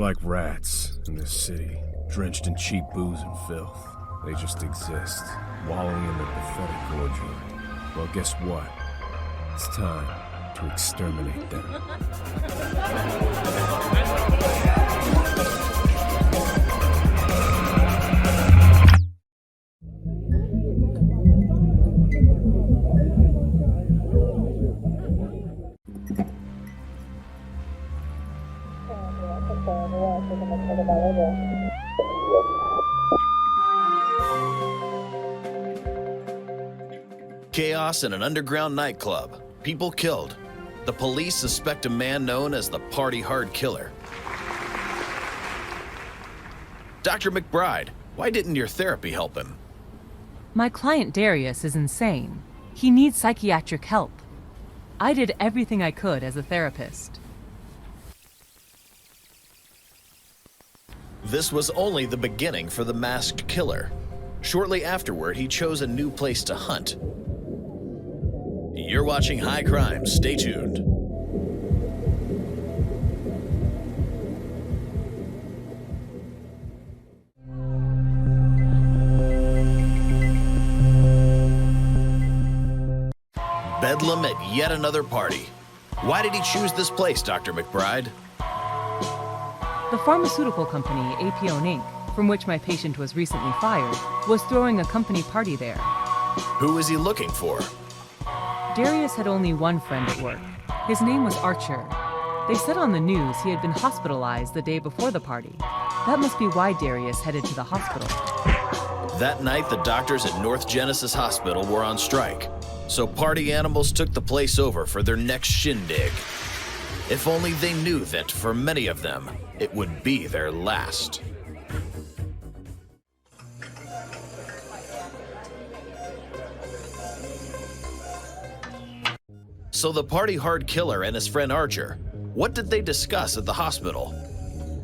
like rats in this city, drenched in cheap booze and filth. They just exist, wallowing in their pathetic ordure. Well, guess what? It's time to exterminate them. Chaos in an underground nightclub. People killed. The police suspect a man known as the Party Hard Killer. Dr. McBride, why didn't your therapy help him? My client Darius is insane. He needs psychiatric help. I did everything I could as a therapist. This was only the beginning for the masked killer. Shortly afterward, he chose a new place to hunt. You're watching High Crime. Stay tuned. Bedlam at yet another party. Why did he choose this place, Dr. McBride? The pharmaceutical company, APO Inc., from which my patient was recently fired, was throwing a company party there. Who is he looking for? Darius had only one friend at work. His name was Archer. They said on the news he had been hospitalized the day before the party. That must be why Darius headed to the hospital. That night, the doctors at North Genesis Hospital were on strike, so party animals took the place over for their next shindig. If only they knew that, for many of them, it would be their last. So the Party Hard Killer and his friend Archer, what did they discuss at the hospital?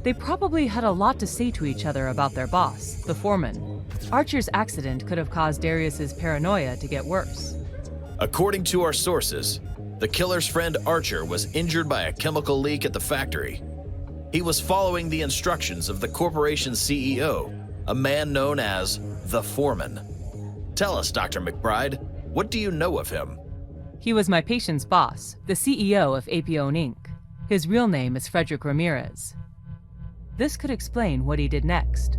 They probably had a lot to say to each other about their boss, the foreman. Archer's accident could have caused Darius's paranoia to get worse. According to our sources, the killer's friend Archer was injured by a chemical leak at the factory. He was following the instructions of the corporation's CEO, a man known as the Foreman. Tell us, Dr. McBride, what do you know of him? He was my patient's boss, the CEO of APO Inc. His real name is Frederick Ramirez. This could explain what he did next.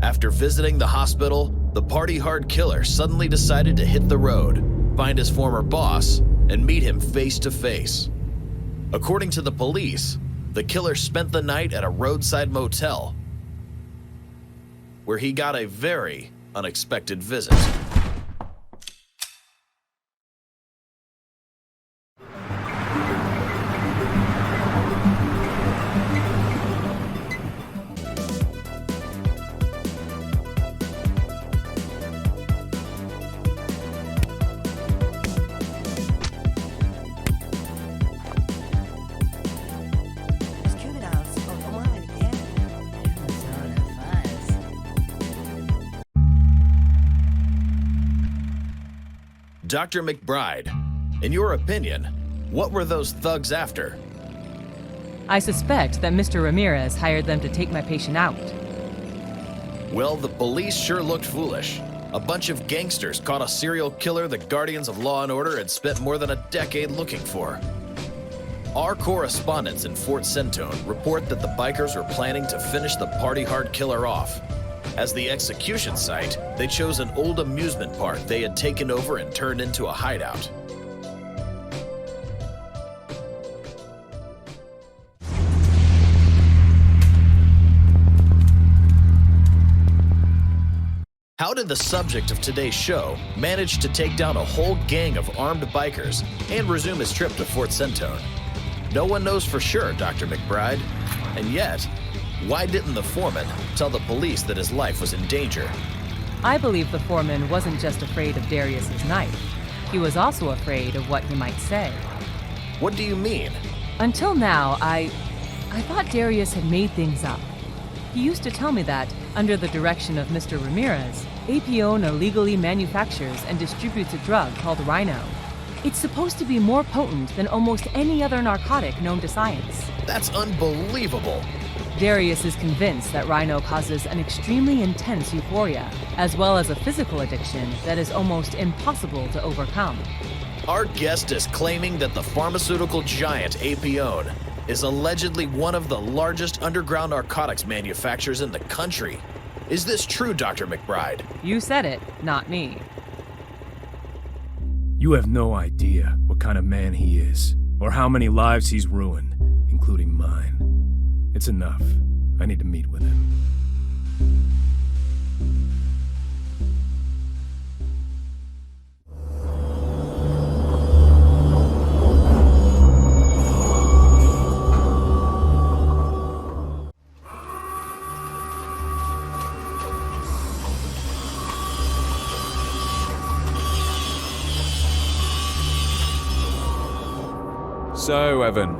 After visiting the hospital, the Party Hard Killer suddenly decided to hit the road, find his former boss, and meet him face to face. According to the police, the killer spent the night at a roadside motel, where he got a very unexpected visit. Dr. McBride, in your opinion, what were those thugs after? I suspect that Mr. Ramirez hired them to take my patient out. Well, the police sure looked foolish. A bunch of gangsters caught a serial killer the guardians of law and order had spent more than a decade looking for. Our correspondents in Fort Centone report that the bikers were planning to finish the Party Hard Killer off. As the execution site, they chose an old amusement park they had taken over and turned into a hideout. How did the subject of today's show manage to take down a whole gang of armed bikers and resume his trip to Fort Centone? No one knows for sure, Dr. McBride. And yet, why didn't the foreman tell the police that his life was in danger? I believe the foreman wasn't just afraid of Darius's knife. He was also afraid of what he might say. What do you mean? Until now, I thought Darius had made things up. He used to tell me that, under the direction of Mr. Ramirez, APO illegally manufactures and distributes a drug called Rhino. It's supposed to be more potent than almost any other narcotic known to science. That's unbelievable. Darius is convinced that Rhino causes an extremely intense euphoria, as well as a physical addiction that is almost impossible to overcome. Our guest is claiming that the pharmaceutical giant Apione is allegedly one of the largest underground narcotics manufacturers in the country. Is this true, Dr. McBride? You said it, not me. You have no idea what kind of man he is, or how many lives he's ruined, including mine. It's enough. I need to meet with him. So, Evan,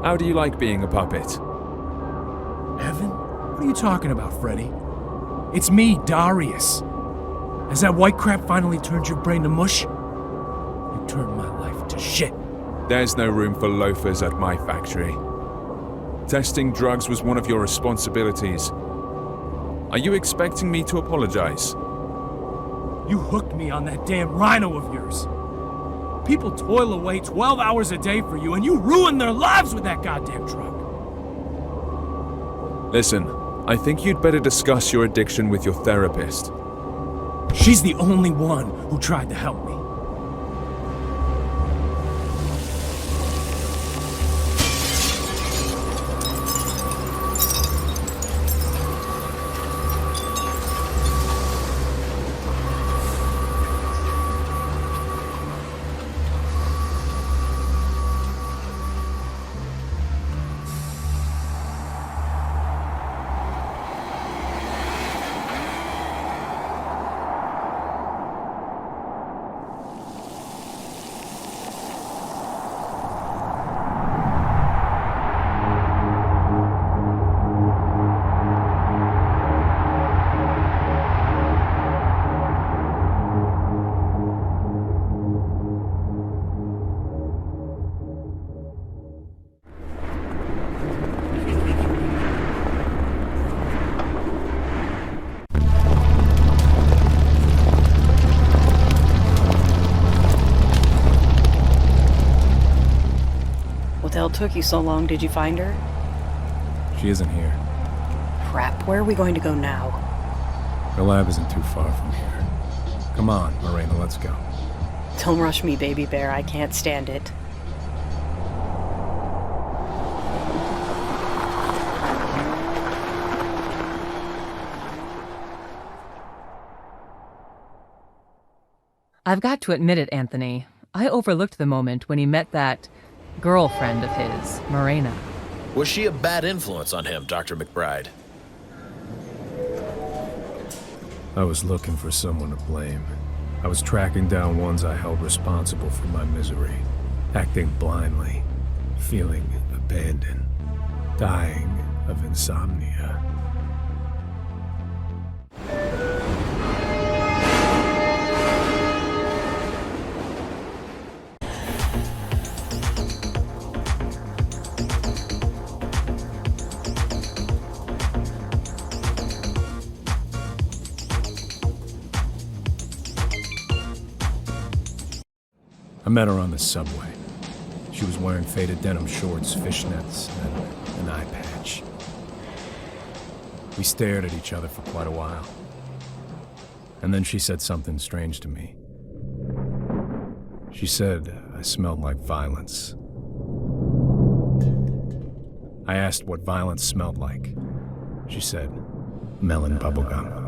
how do you like being a puppet? Evan? What are you talking about, Freddy? It's me, Darius. Has that white crap finally turned your brain to mush? You turned my life to shit. There's no room for loafers at my factory. Testing drugs was one of your responsibilities. Are you expecting me to apologize? You hooked me on that damn rhino of yours. People toil away 12 hours a day for you, and you ruin their lives with that goddamn drug. Listen, I think you'd better discuss your addiction with your therapist. She's the only one who tried to help me. What the hell took you so long? Did you find her? She isn't here. Crap, where are we going to go now? Her lab isn't too far from here. Come on, Morena, let's go. Don't rush me, baby bear. I can't stand it. I've got to admit it, Anthony. I overlooked the moment when he met that girlfriend of his, Morena. Was she a bad influence on him, Dr. McBride? I was looking for someone to blame. I was tracking down ones I held responsible for my misery, acting blindly, feeling abandoned, dying of insomnia. I met her on the subway. She was wearing faded denim shorts, fishnets, and an eye patch. We stared at each other for quite a while. And then she said something strange to me. She said I smelled like violence. I asked what violence smelled like. She said, melon bubblegum.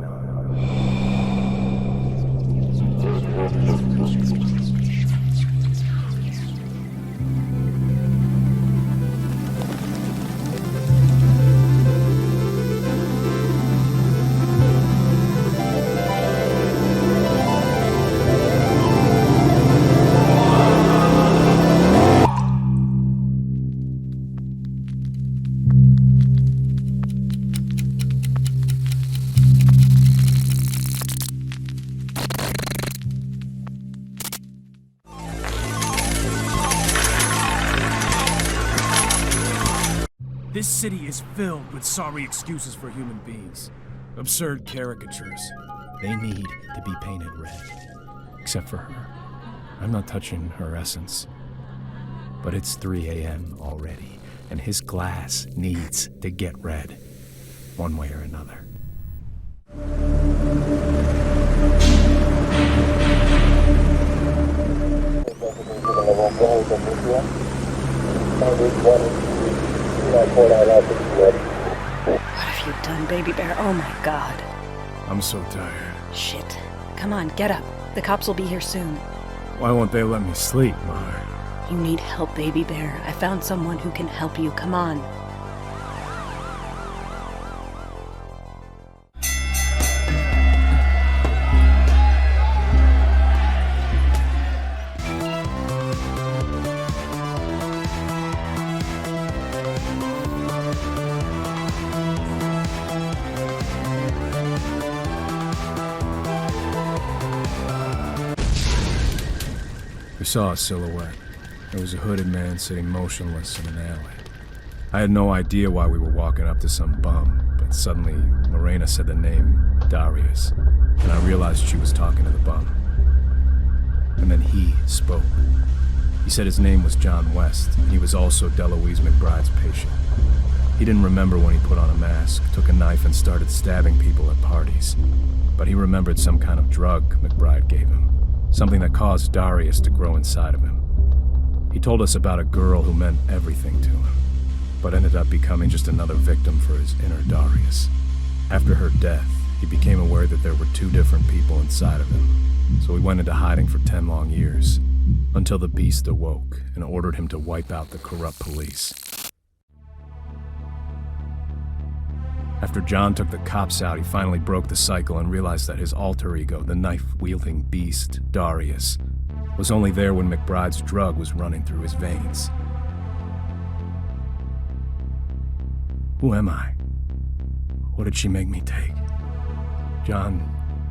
This city is filled with sorry excuses for human beings. Absurd caricatures. They need to be painted red. Except for her. I'm not touching her essence. But it's 3 a.m. already, and his glass needs to get red. One way or another. What have you done, baby bear? Oh my god. I'm so tired. Shit. Come on, get up. The cops will be here soon. Why won't they let me sleep, Mar? You need help, baby bear. I found someone who can help you. Come on. We saw a silhouette. There was a hooded man sitting motionless in an alley. I had no idea why we were walking up to some bum, but suddenly Lorena said the name Darius, and I realized she was talking to the bum. And then he spoke. He said his name was John West, and he was also Deloise McBride's patient. He didn't remember when he put on a mask, took a knife, and started stabbing people at parties. But he remembered some kind of drug McBride gave him, something that caused Darius to grow inside of him. He told us about a girl who meant everything to him, but ended up becoming just another victim for his inner Darius. After her death, he became aware that there were 2 different people inside of him, so he went into hiding for 10 long years, until the beast awoke and ordered him to wipe out the corrupt police. After John took the cops out, he finally broke the cycle and realized that his alter ego, the knife-wielding beast, Darius, was only there when McBride's drug was running through his veins. Who am I? What did she make me take? John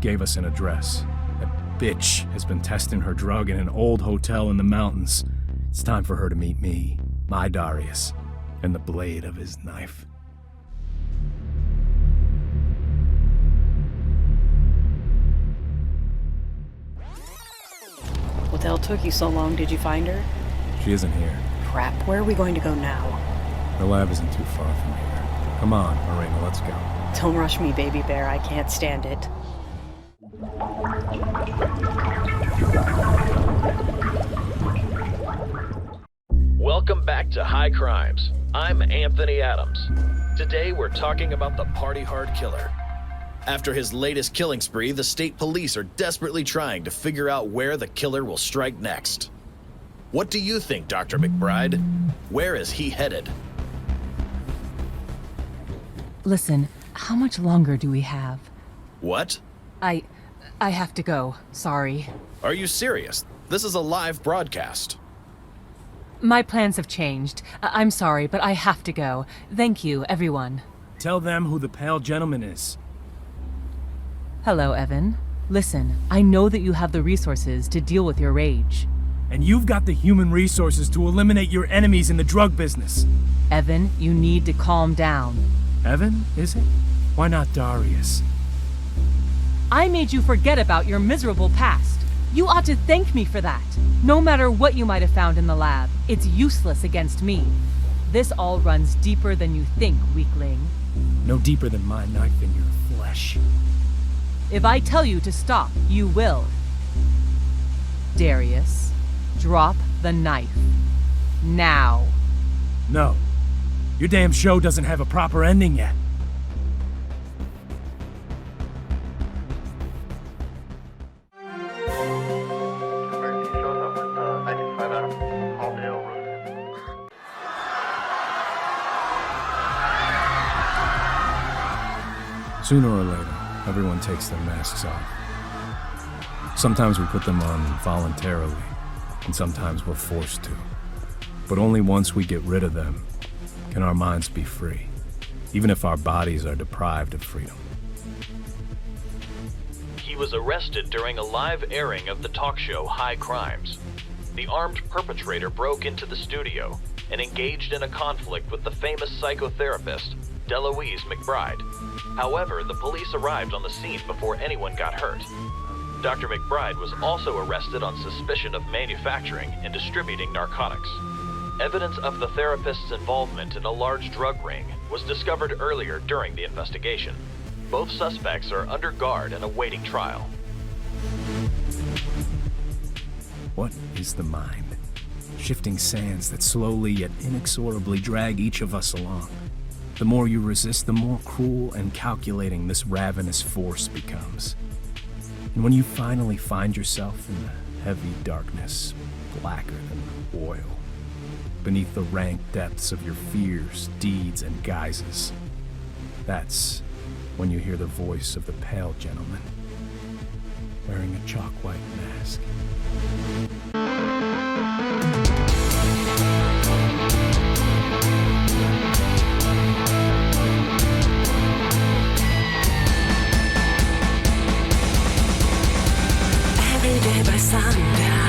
gave us an address. That bitch has been testing her drug in an old hotel in the mountains. It's time for her to meet me, my Darius, and the blade of his knife. What the hell took you so long? Did you find her? She isn't here. Crap, where are we going to go now? The lab isn't too far from here. Come on, Marina, let's go. Don't rush me, baby bear. I can't stand it. Welcome back to High Crimes. I'm Anthony Adams. Today we're talking about the party hard killer. After his latest killing spree, the state police are desperately trying to figure out where the killer will strike next. What do you think, Dr. McBride? Where is he headed? Listen, how much longer do we have? What? I have to go. Sorry. Are you serious? This is a live broadcast. My plans have changed. I'm sorry, but I have to go. Thank you, everyone. Tell them who the pale gentleman is. Hello, Evan. Listen, I know that you have the resources to deal with your rage. And you've got the human resources to eliminate your enemies in the drug business. Evan, you need to calm down. Evan, is it? Why not Darius? I made you forget about your miserable past. You ought to thank me for that. No matter what you might have found in the lab, it's useless against me. This all runs deeper than you think, weakling. No deeper than my knife in your flesh. If I tell you to stop, you will. Darius, drop the knife. Now. No. Your damn show doesn't have a proper ending yet. Sooner or later, everyone takes their masks off. Sometimes we put them on voluntarily, and sometimes we're forced to. But only once we get rid of them can our minds be free, even if our bodies are deprived of freedom. He was arrested during a live airing of the talk show High Crimes. The armed perpetrator broke into the studio, and engaged in a conflict with the famous psychotherapist, Deloise McBride. However, the police arrived on the scene before anyone got hurt. Dr. McBride was also arrested on suspicion of manufacturing and distributing narcotics. Evidence of the therapist's involvement in a large drug ring was discovered earlier during the investigation. Both suspects are under guard and awaiting trial. What is the mind? Shifting sands that slowly yet inexorably drag each of us along. The more you resist, the more cruel and calculating this ravenous force becomes. And when you finally find yourself in the heavy darkness, blacker than oil, beneath the rank depths of your fears, deeds, and guises, that's when you hear the voice of the pale gentleman, wearing a chalk-white mask. Every day by sundown,